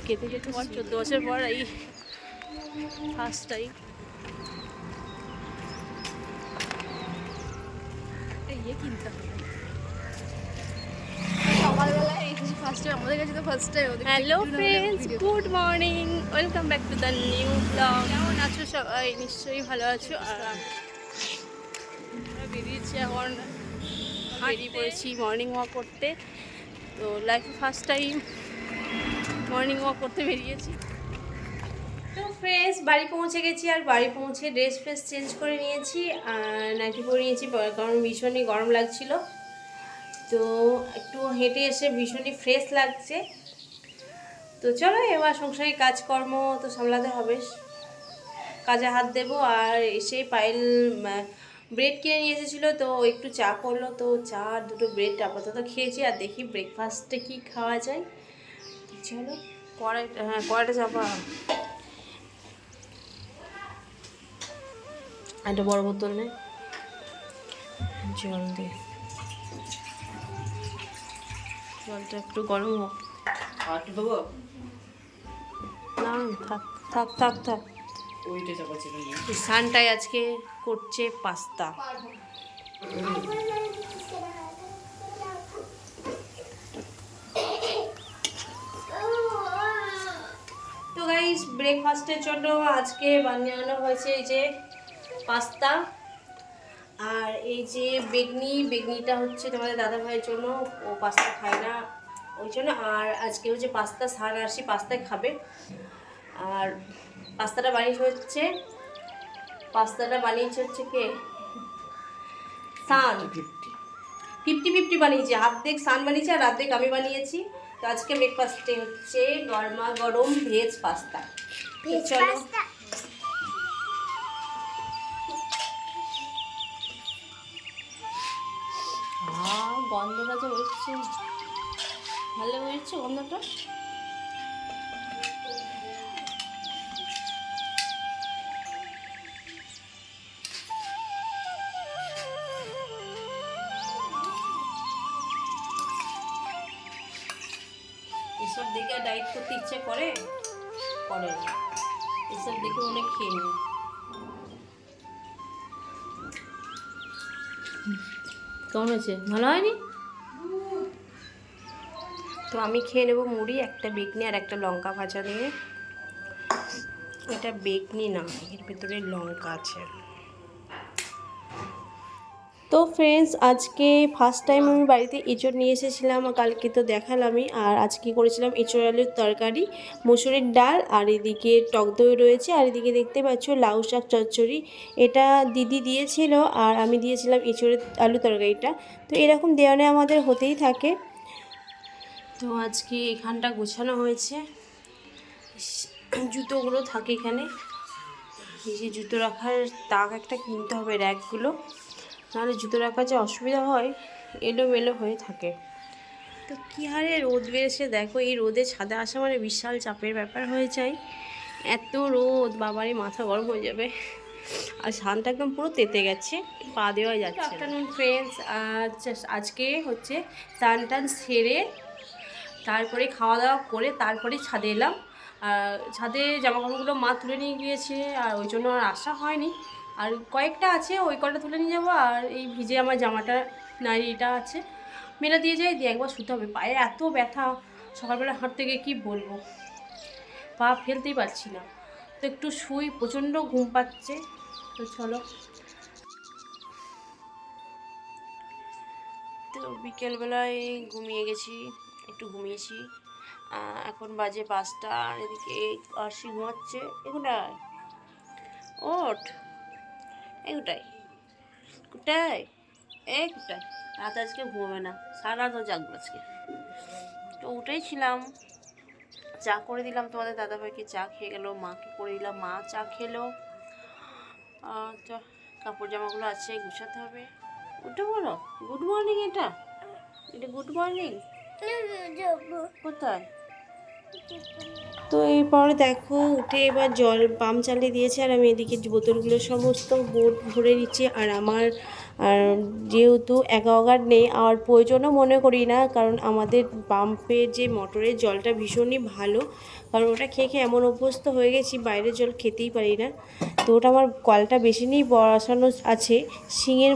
খেতে যেতে 14 বছর পর এই ফার্স্ট টাইম ইয়ে কিনতে হবে। সকালবেলায় এই ফার্স্ট টাইম আমাদের কাছে তো first time. Hello friends, good morning, welcome back to the new blog. কেমন আছো সবাই? নিশ্চয়ই ভালো আছো। আর আমরা বেরিয়েছি এখন, বেরিয়ে পড়েছি মর্নিং ওয়াক করতে। তো লাইফে ফার্স্ট টাইম মর্নিং ওয়াক করতে বেরিয়েছি। তো ফ্রেন্ডস, বাড়ি পৌঁছে গেছি। আর বাড়ি পৌঁছে ড্রেস ফ্রেস চেঞ্জ করে নিয়েছি আর নাইটি পরে নিয়েছি, কারণ ভীষণই গরম লাগছিল। তো একটু হেঁটে এসে ভীষণই ফ্রেশ লাগছে। তো চলো এবার সংসারিক কাজকর্ম তো সামলাতে হবে, কাজে হাত দেবো। আর এসে পায়েল ব্রেড কিনে নিয়ে এসেছিলো, তো একটু চা করলো, তো চা আর দুটো ব্রেড আপাতত খেয়েছি। আর দেখি ব্রেকফাস্টে কি খাওয়া যায়। চলো কড়াইটা চাপা, একটা বড় বোতল নেই, জল দিয়ে জলটা একটু গরম হোক। না থাক থাক থাক থাক। সানটাই আজকে করছে পাস্তা। তো গাইস, ব্রেকফাস্টের জন্য আজকে বানানো হয়েছে এই যে পাস্তা, আর এই যে বেগনিটা হচ্ছে তোমাদের দাদা ভাইয়ের জন্য, ও পাস্তা খায় না ওই জন্য। আর আজকে হচ্ছে পাস্তা, সান আসি পাস্তায় খাবে। আর পাস্তাটা বানিয়েছে হচ্ছে কে? সান। 50-50 বানিয়েছে, অর্ধেক সান বানিয়েছে আর অর্ধেক আমি বানিয়েছি। তো আজকে ব্রেকফাস্টে হচ্ছে গরমা গরম ভেজ পাস্তা। চলো গন্ধটা যে হচ্ছে, ভালো হয়েছে গন্ধটা। এসব দেখে ডায়েট করতে ইচ্ছে করে না, এসব দেখে অনেক খেয়ে নিই। কেমন হয়েছে? ভালো হয়নি? তো আমি খেয়ে নেবো মুড়ি, একটা বেগনি আর একটা লঙ্কা ভাজা দিয়ে। এটা বেগনি না, এর ভিতরে লঙ্কা আছে। তো ফ্রেন্ডস, আজকে ফার্স্ট টাইম আমি বাড়িতে এঁচড় নিয়ে এসেছিলাম। কালকে তো দেখালামই। আর আজকে করেছিলাম এঁচড় আলুর তরকারি, মুসুরির ডাল, আর এদিকে টক দই রয়েছে। আর এদিকে দেখতে পাচ্ছ লাউ শাক চচ্চড়ি, এটা দিদি দিয়েছিল আর আমি দিয়েছিলাম এঁচড়ের আলু তরকারিটা। তো এরকম দেওয়া নেওয়া আমাদের হতেই থাকে। তো আজকে এখানটা গোছানো হয়েছে, জুতোগুলো থাকে এখানে। এই যে জুতো রাখার তাক একটা কিনতে হবে, র্যাকগুলো, নাহলে জুতো রাখার যে অসুবিধা হয়, এলোমেলো হয়ে থাকে। তো কী হারে রোদ বেড়েছে দেখো, এই রোদে ছাদে আসা মানে বিশাল চাপের ব্যাপার হয়ে যায়। এত রোদ, বাবারই মাথা গরম হয়ে যাবে। আর সানটা একদম পুরো তেতে গেছে, পা দেওয়া যাচ্ছে। আফটারনুন ফ্রেন্ডস, আজকে হচ্ছে স্নান টান সেরে তারপরে খাওয়া দাওয়া করে তারপরে ছাদে এলাম। ছাদে জামাকাপড়গুলো মা তুলে নিয়ে গিয়েছে, আর ওই জন্য আর আসা হয়নি। আর কয়েকটা আছে, ওই কটা তুলে নিয়ে যাবো। আর এই ভিজে আমার জামাটা, নাইটিটা আছে, মেলা দিয়ে যাই, দিয়ে একবার শুতে হবে। পায়ে এত ব্যথা, সকালবেলা হাঁটতে গিয়ে কী বলবো, পা ফেলতেই পারছি না। তো একটু শুই, প্রচণ্ড ঘুম পাচ্ছে। তো চলো, তো বিকেলবেলায় একটু ঘুমিয়েছি। এখন বাজে 5টা। আর এদিকে আরশি ঘুমাচ্ছে। এগুলোটাই ওঠ, এগুটাই কোটায় কোটায় রাত আজকে ঘুমাবে না, সারা রাতও জাগবো আজকে। তো উঠেই ছিলাম, চা করে দিলাম তোমাদের দাদাভাইকে, চা খেয়ে গেল। মাকে করে দিলাম, মা চা খেলো। তো কাপড় জামাগুলো আছে, গুছাতে হবে। ওটা বলো গুড মর্নিং, এটা গুড মর্নিং কোথায়? তো এরপরে দেখো উঠে এবার জল পাম্প চালিয়ে দিয়েছে, আর আমি এদিকে বোতলগুলো সমস্ত বোট ভরে নিচ্ছি। আর আমার আর যেহেতু অ্যাকোয়াগার্ড নেই আর প্রয়োজনও মনে করি না, কারণ আমাদের পাম্পের যে মোটরের জলটা ভীষণই ভালো, কারণ ওটা খেয়ে খেয়ে এমন অভ্যস্ত হয়ে গেছি বাইরের জল খেতেই পারি না। তো ওটা আমার কলটা বেশি নেই বসানো আছে সিংয়ের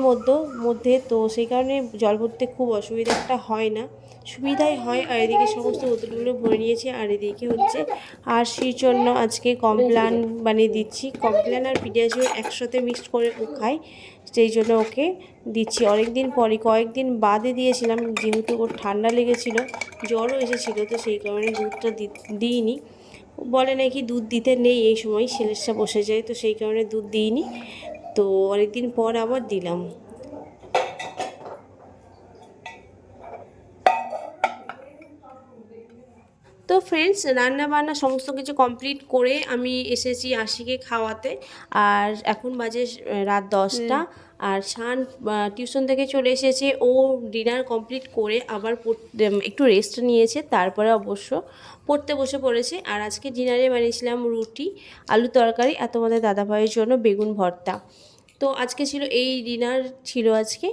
মধ্যে, তো সেই কারণে জল ভরতে খুব অসুবিধা একটা হয় না, সুবিধাই হয়। আর এদিকে সমস্ত বোতলগুলো ভরে নিয়েছি। আর এদিকে হচ্ছে আরশির জন্য আজকে কমপ্লান বানিয়ে দিচ্ছি, কমপ্লান আর পিডিয়াশিওর একসাথে মিক্সড করে ও খাই, সেই জন্য ওকে দিচ্ছি। অনেকদিন পরে কয়েকদিন বাদে দিয়েছিলাম, যেহেতু ওর ঠান্ডা লেগেছিলো, জ্বরও এসেছিলো, তো সেই কারণে দুধটা দিইনি। বলে নাকি দুধ দিতে নেই এই সময়, সেলেসা বসে যায়, তো সেই কারণে দুধ দিইনি। তো অনেকদিন পর আবার দিলাম। তো ফ্রেন্ডস, রান্না বান্না সমস্ত কিছু কমপ্লিট করে আমি এসেছি আশিকে খাওয়াতে। আর এখন বাজে রাত 10টা। আর শান টিউশন থেকে চলে এসেছে, ও ডিনার কমপ্লিট করে আবার একটু রেস্ট নিয়েছে, তারপরে অবশ্য পড়তে বসে পড়েছে। আর আজকে ডিনারে বানিয়েছিলাম রুটি, আলু তরকারি, আর তোমাদের দাদাভাইয়ের জন্য বেগুন ভর্তা। তো আজকে ছিল এই ডিনার ছিল আজকে।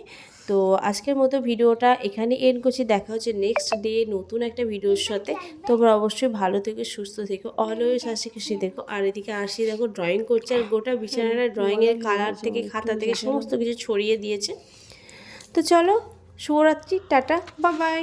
তো আজকের মতো ভিডিওটা এখানে এন্ড করছি। দেখা হচ্ছে নেক্সট ডে নতুন একটা ভিডিওর সাথে। তোমরা অবশ্যই ভালো থেকো, সুস্থ থেকো, অলওয়েজ হাসি খুশি দেখো। আর এদিকে আসি দেখো ড্রয়িং করছে, আর গোটা বিছানাটা ড্রয়িংয়ের কালার থেকে খাতা থেকে সমস্ত কিছু ছড়িয়ে দিয়েছে। তো চলো, শুভরাত্রি, টাটা, বাই বাই।